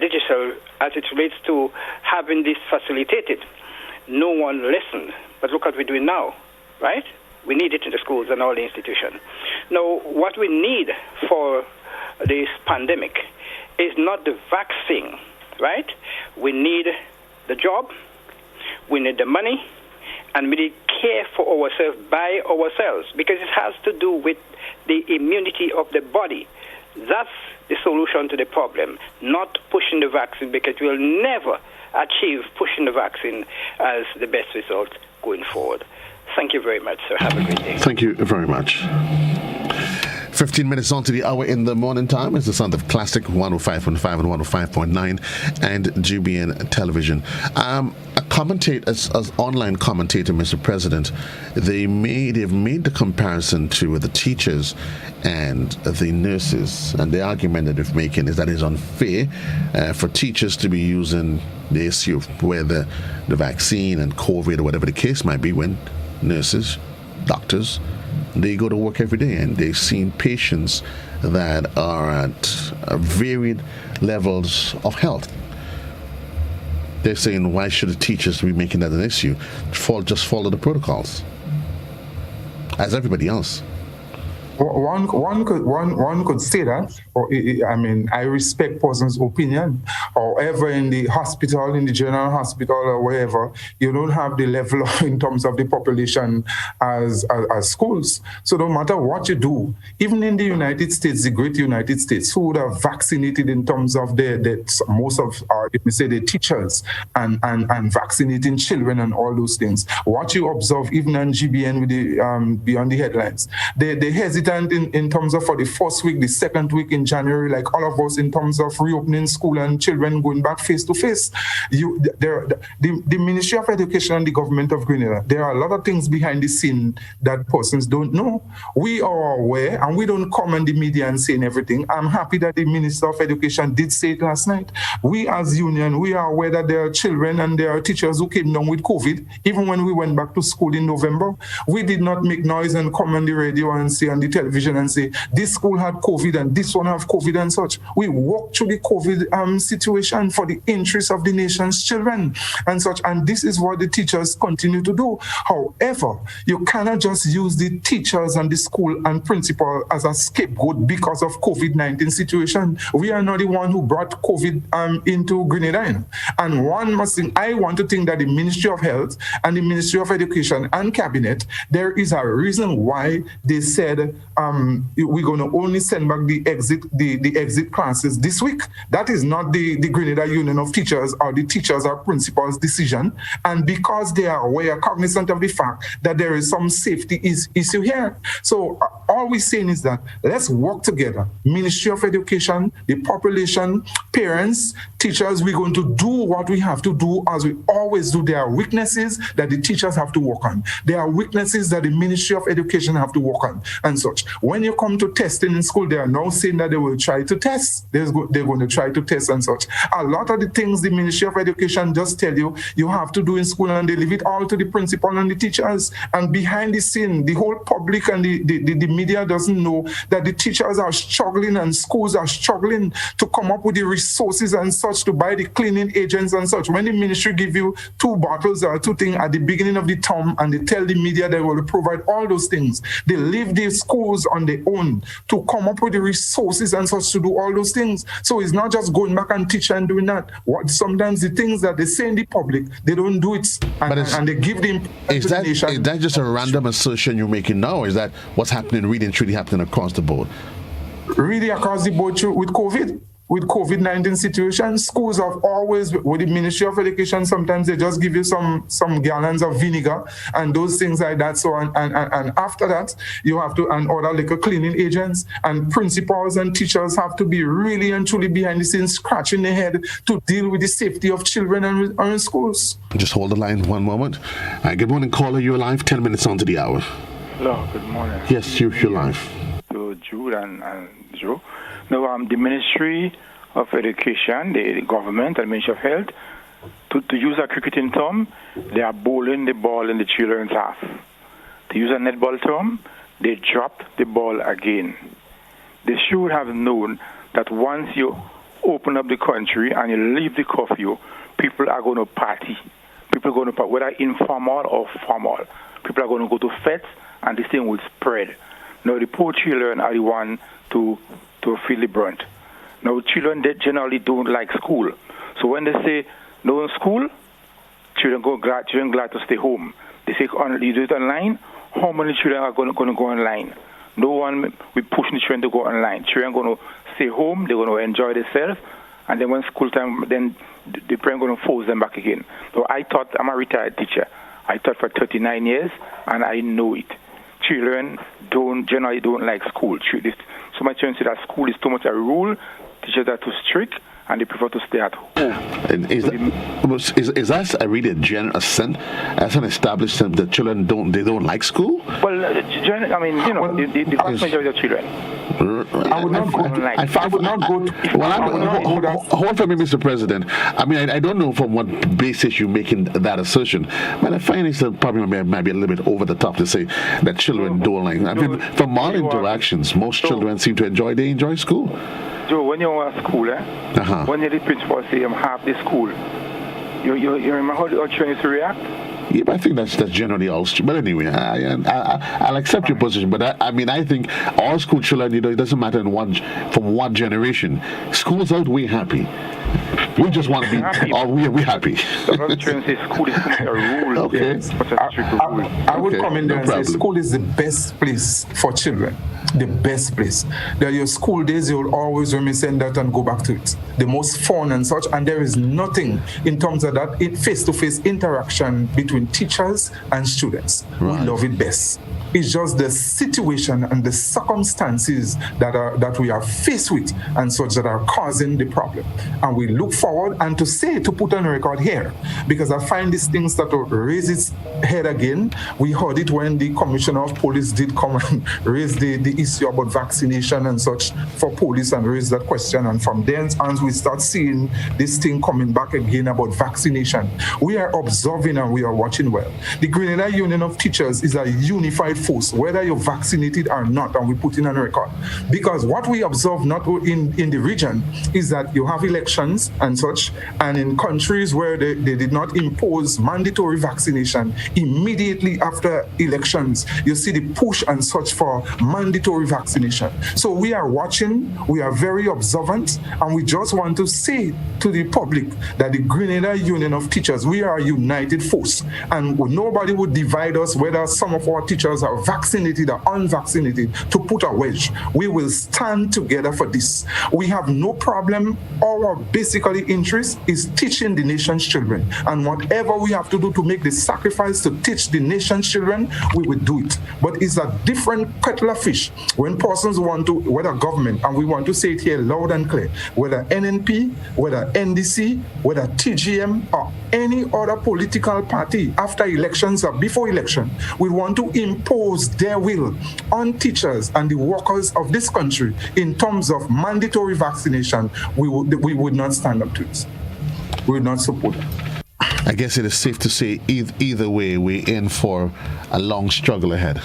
S5: Digital, as it relates to having this facilitated. No one listened. But look what we're doing now, right? We need it in the schools and all the institutions. Now, what we need for this pandemic is not the vaccine, right? We need the job, we need the money, and we need care for ourselves by ourselves, because it has to do with the immunity of the body. That's the solution to the problem, not pushing the vaccine, because we'll never achieve pushing the vaccine as the best result going forward. Thank you very much, sir. Have a great day.
S1: Thank you very much. 15 minutes on to the hour in the morning time. It's the sound of Classic 105.5 and 105.9 and GBN Television. A commentator, as online commentator, Mr. President, they've made the comparison to the teachers and the nurses, and the argument that they're making is that it's unfair for teachers to be using the issue of whether the vaccine and COVID or whatever the case might be, when nurses, doctors, they go to work every day and they've seen patients that are at varied levels of health. They're saying, why should the teachers be making that an issue? Just follow the protocols, as everybody else.
S2: One could say that, or I mean, I respect person's opinion. However, in the hospital, in the general hospital or wherever, you don't have the level in terms of the population as schools. So no matter what you do, even in the United States, the great United States, who would have vaccinated in terms of most of our, let me say, the teachers and vaccinating children and all those things. What you observe, even on GBN with the beyond the headlines, they hesitate in terms of for the first week, the second week in January, like all of us, in terms of reopening school and children going back face to face. The Ministry of Education and the government of Grenada, there are a lot of things behind the scene that persons don't know. We are aware, and we don't come in the media and saying everything. I'm happy that the Minister of Education did say it last night. We as union, we are aware that there are children and there are teachers who came down with COVID, even when we went back to school in November. We did not make noise and come on the radio and say on the television and say, this school had COVID and this one have COVID and such. We walked through the COVID situation for the interest of the nation's children and such. And this is what the teachers continue to do. However, you cannot just use the teachers and the school and principal as a scapegoat because of COVID-19 situation. We are not the one who brought COVID into Grenada. And one must think, I want to think that the Ministry of Health and the Ministry of Education and Cabinet, there is a reason why they said we're going to only send back the exit classes this week. That is not the Grenada Union of Teachers or the teachers or principals' decision. And because they are aware, cognizant of the fact that there is some safety issue here. So all we're saying is that let's work together. Ministry of Education, the population, parents, teachers, we're going to do what we have to do as we always do. There are weaknesses that the teachers have to work on. There are weaknesses that the Ministry of Education have to work on and such. When you come to testing in school, they are now saying that they will try to test. They're going to try to test and such. A lot of the things the Ministry of Education just tell you have to do in school, and they leave it all to the principal and the teachers. And behind the scene, the whole public and the media doesn't know that the teachers are struggling and schools are struggling to come up with the resources and such to buy the cleaning agents and such. When the ministry give you 2 bottles or 2 things at the beginning of the term and they tell the media they will provide all those things, they leave the schools on their own to come up with the resources and such to do all those things. So it's not just going back and teaching and doing that. Sometimes the things that they say in the public, they don't do it, and they give them.
S1: Is that just a random assertion you're making now, or is that what's happening, really and truly happening across the board?
S2: Really across the board with COVID? With COVID-19 situation, schools have always, with the Ministry of Education, sometimes they just give you some gallons of vinegar and those things like that. So, and after that, you have to, and order liquor cleaning agents, and principals and teachers have to be really and truly behind the scenes, scratching their head to deal with the safety of children in schools.
S1: Just hold the line one moment. Good morning, caller. You're live, 10 minutes on to the hour.
S6: Hello, good morning.
S1: Yes, you're live.
S6: To Jude and Joe. Now, the Ministry of Education, the government, and Ministry of Health, to use a cricketing term, they are bowling the ball in the children's half. To use a netball term, they dropped the ball again. They should have known that once you open up the country and you leave the curfew, people are going to party. People are going to party, whether informal or formal. People are going to go to fetes, and this thing will spread. Now, the poor children are the one to feel the brunt. Now, children, they generally don't like school. So when they say no school, children glad to stay home. They say, you do it online, how many children are going to go online? No one will push the children to go online. Children are going to stay home, they're going to enjoy themselves, and then when school time, then the parent going to force them back again. So I thought, I'm a retired teacher. I taught for 39 years, and I know it. Children generally don't like school. So my children say that school is too much a rule, teachers are too strict, and they prefer to stay at home.
S1: And is that really as an established sense that children don't like school?
S6: Well, the vast majority of children.
S2: I would not go.
S1: Hold for me, Mr. President. I mean, I don't know from what basis you're making that assertion, but I find it's probably might be a little bit over the top to say that children don't like. I mean, from all interactions, most children seem to enjoy school.
S6: Joe, when you're at school, when the principal say half the school, you remember how children used to react?
S1: Yeah, but I think that's generally all. But anyway, I'll accept your position. But I think all school children, it doesn't matter from what generation. School's out, we're happy. We just want to be happy. We're happy.
S6: School is a rule.
S1: Okay.
S2: I would come in there and say school is the best place for children. The best place. That your school days, you'll always reminisce that and go back to it. The most fun and such, and there is nothing in terms of that face-to-face interaction between teachers and students. Right. We love it best. It's just the situation and the circumstances that we are faced with and such that are causing the problem. And we look forward and to put on record here, because I find these things that will raise its head again. We heard it when the Commissioner of Police did come and raise the issue about vaccination and such for police and raise that question. And from then on, we start seeing this thing coming back again about vaccination. We are observing and we are watching well. The Grenada Union of Teachers is a unified force, whether you're vaccinated or not, and we put in on record. Because what we observe not in the region is that you have elections and such, and in countries where they did not impose mandatory vaccination, immediately after elections, you see the push and such for mandatory vaccination. So we are watching, we are very observant, and we just want to say to the public that the Grenada Union of Teachers, we are a united force, and nobody would divide us whether some of our teachers are vaccinated or unvaccinated to put a wedge. We will stand together for this. We have no problem. Our basically interest is teaching the nation's children, and whatever we have to do to make the sacrifice to teach the nation's children, we will do it. But it's a different kettle of fish when persons want to, whether government, and we want to say it here loud and clear, whether NNP, whether NDC, whether TGM, or any other political party after elections or before election, we want to impose their will on teachers and the workers of this country in terms of mandatory vaccination. We would not stand up to it. We would not support it.
S1: I guess it is safe to say either way, we're in for a long struggle ahead.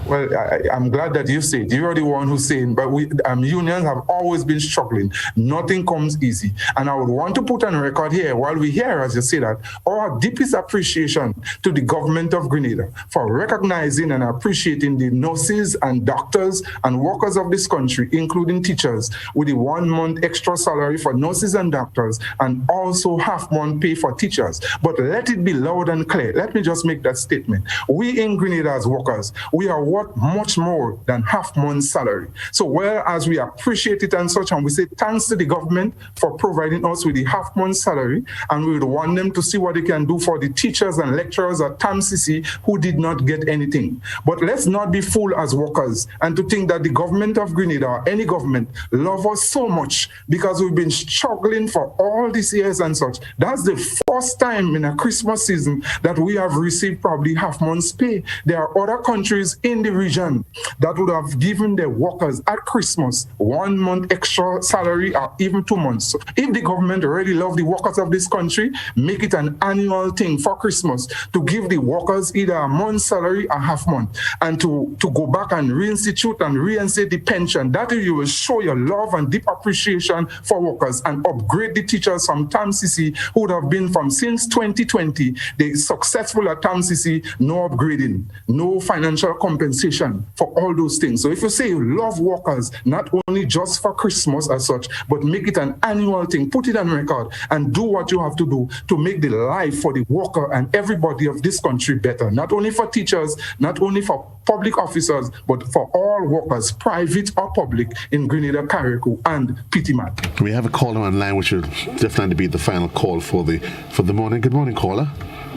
S2: Well, I'm glad that you say it. You're the one who's saying, but unions have always been struggling. Nothing comes easy. And I would want to put on record here, while we're here, as you say that, our deepest appreciation to the government of Grenada for recognizing and appreciating the nurses and doctors and workers of this country, including teachers, with the 1 month extra salary for nurses and doctors, and also half-month pay for teachers. But let it be loud and clear. Let me just make that statement. We in Grenada as workers, we are worth much more than half-month salary. So whereas we appreciate it and such, and we say thanks to the government for providing us with the half-month salary, and we would want them to see what they can do for the teachers and lecturers at TAMCC who did not get anything. But let's not be fooled as workers and to think that the government of Grenada or any government love us so much because we've been struggling for all these years and such. That's the first time in a Christmas season that we have received probably half-month's pay. There are other countries in the region that would have given their workers at Christmas 1 month extra salary or even 2 months. So if the government really love the workers of this country, make it an annual thing for Christmas to give the workers either a month's salary or half month, and to go back and reinstitute and reinstate the pension. That you will show your love and deep appreciation for workers and upgrade the teachers from TAMCC who would have been from since 2020. They successful at TAMCC, no upgrading, no financial compensation compensation for all those things. So if you say you love workers, not only just for Christmas as such, but make it an annual thing, put it on record, and do what you have to do to make the life for the worker and everybody of this country better. Not only for teachers, not only for public officers, but for all workers, private or public, in Grenada, Carriacou, and Petimat.
S1: We have a caller online, which will definitely be the final call for the morning. Good morning, caller.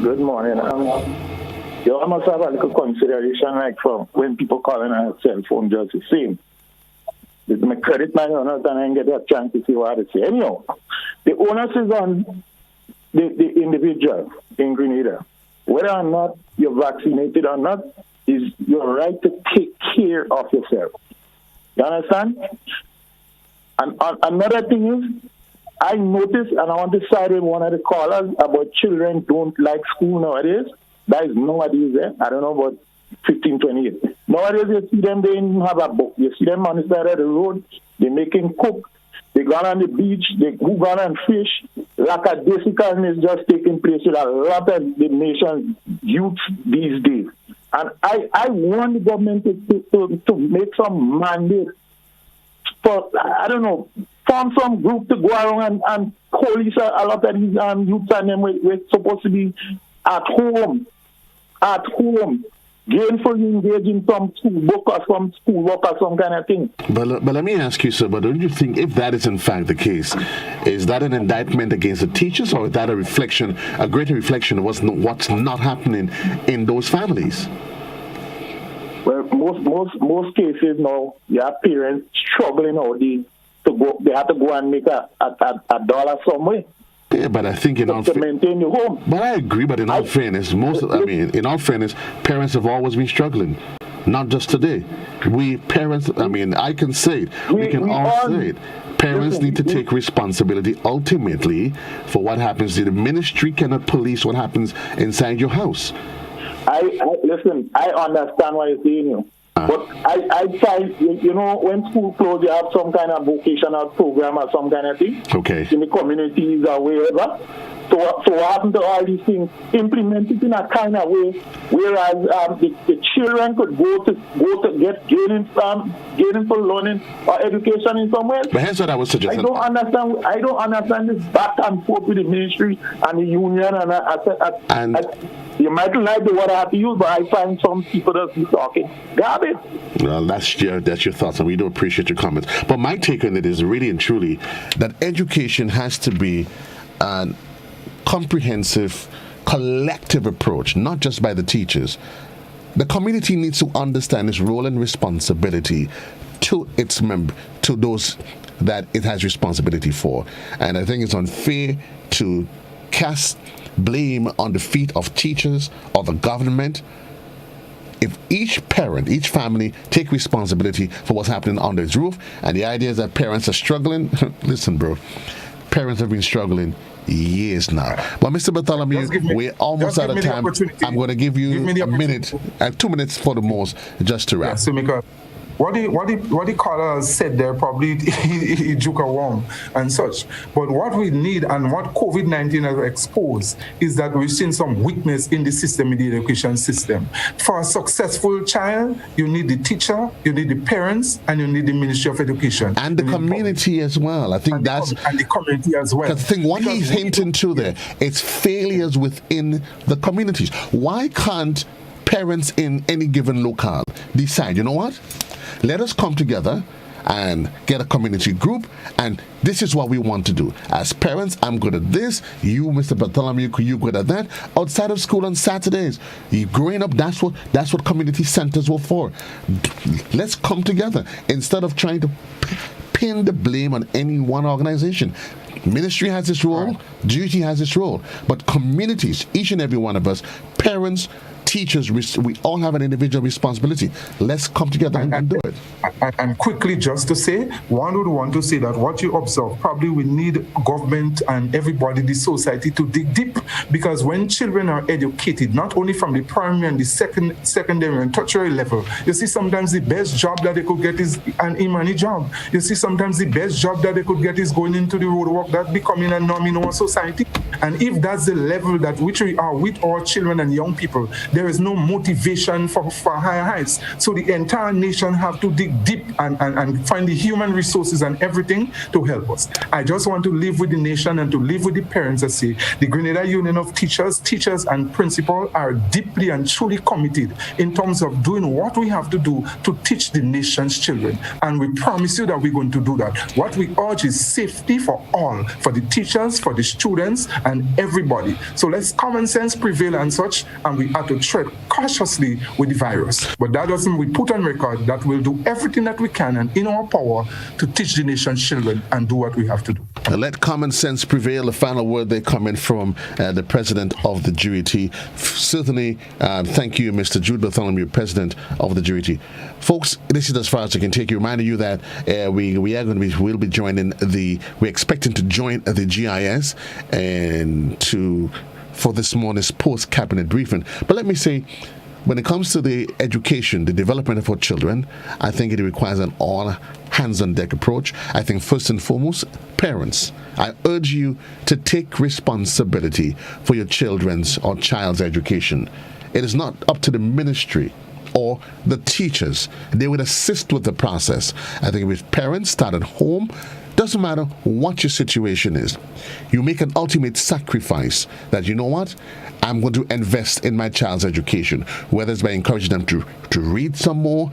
S7: Good morning. I must have a little consideration, like for when people call in a cell phone, just the same. It's my credit my owners and I get a chance to see what I say. Anyhow, the onus is on the individual in Grenada. Whether or not you're vaccinated or not, is your right to take care of yourself. You understand? And another thing is, I noticed, and I want to side with one of the callers about children don't like school nowadays. That is nowadays there. I don't know about 15, 20 years. Nowadays, you see them, they don't have a book. You see them on the side of the road, they're making cook. They gone on the beach, they go gone and fish. Lackadaisicalness is just taking place with a lot of the nation's youth these days. And I want the government to make some mandate for, I don't know, form some group to go around and police a lot of these youths and them we're supposed to be at home, gainfully engaging some school work or some kind of thing.
S1: But let me ask you, sir, but don't you think if that is in fact the case, is that an indictment against the teachers, or is that a reflection, a greater reflection of what's not happening in those families?
S7: Well, most cases now, you have parents struggling out they have to go and make a dollar somewhere.
S1: Yeah, but I think
S7: to maintain your home.
S1: But I agree. But in all fairness, parents have always been struggling, not just today. We parents, I can say it. We can all say it. Parents need to take responsibility ultimately for what happens. The ministry cannot police what happens inside your house.
S7: Listen, I understand what you're saying. But I find, when school closed, you have some kind of vocational program or some kind of thing.
S1: Okay.
S7: In the communities or wherever. So what happened to all these things? Implement it in a kind of way, whereas the children could go to get gainful learning or education in somewhere.
S1: But here's what I would suggest.
S7: I don't understand this back and forth with the ministry and the union and you might like the word I have to use, but I find some people that be talking garbage.
S1: Well, that's your thoughts, and we do appreciate your comments. But my take on it is really and truly that education has to be a comprehensive, collective approach, not just by the teachers. The community needs to understand its role and responsibility to its to those that it has responsibility for. And I think it's unfair to cast blame on the feet of teachers or the government. If each parent, each family take responsibility for what's happening under its roof, and the idea is that parents are struggling, listen, bro, parents have been struggling years now. But Mr. Bartholomew, we're almost out of time. I'm going to give you a minute, 2 minutes for the most, just to wrap.
S2: Yeah, what the caller said there, probably he took a warm and such. But what we need and what COVID-19 has exposed is that we've seen some weakness in the system, in the education system. For a successful child, you need the teacher, you need the parents, and you need the Ministry of Education.
S1: And the community as well. I think and
S2: the community as well.
S1: I think what he's hinting to there, it's failures within the communities. Why can't parents in any given locale decide, you know what? Let us come together and get a community group, and this is what we want to do. As parents, I'm good at this. You, Mr. Bartholomew, you good at that. Outside of school on Saturdays, you growing up, that's what community centers were for. Let's come together instead of trying to pin the blame on any one organization. Ministry has its role, duty has its role, but communities, each and every one of us, parents, teachers, we all have an individual responsibility. Let's come together and do it.
S2: And quickly, just to say, one would want to say that what you observe, probably we need government and everybody, the society, to dig deep, because when children are educated, not only from the primary and the secondary and tertiary level, you see sometimes the best job that they could get is an Imani job. You see sometimes the best job that they could get is going into the road work, that becoming a norm in our society. And if that's the level that which we are with our children and young people, there is no motivation for higher heights. So the entire nation have to dig deep and find the human resources and everything to help us. I just want to live with the nation and to live with the parents and say the Grenada Union of Teachers and principal are deeply and truly committed in terms of doing what we have to do to teach the nation's children. And we promise you that we're going to do that. What we urge is safety for all, for the teachers, for the students, and everybody. So let's common sense prevail and such, and we have to tread cautiously with the virus. But that doesn't, we put on record that we'll do everything that we can and in our power to teach the nation's children and do what we have to do.
S1: Let common sense prevail. The final word they coming from the president of the JUT. Certainly, thank you, Mr. Jude Bartholomew, president of the JUT. Folks, this is as far as I can take you. Reminding you that we'll be joining we're expecting to join the GIS and for this morning's post-cabinet briefing. But let me say, when it comes to the education, the development of our children, I think it requires an all-hands-on-deck approach. I think first and foremost, parents, I urge you to take responsibility for your children's or child's education. It is not up to the ministry or the teachers. They would assist with the process. I think if parents start at home, doesn't matter what your situation is, you make an ultimate sacrifice that, you know what, I'm going to invest in my child's education, whether it's by encouraging them to read some more,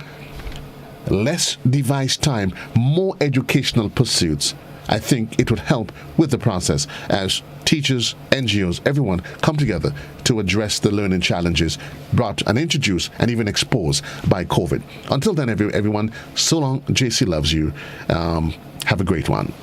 S1: less device time, more educational pursuits. I think it would help with the process as teachers, NGOs, everyone come together to address the learning challenges brought and introduced and even exposed by COVID. Until then, everyone, so long. JC loves you. Have a great one.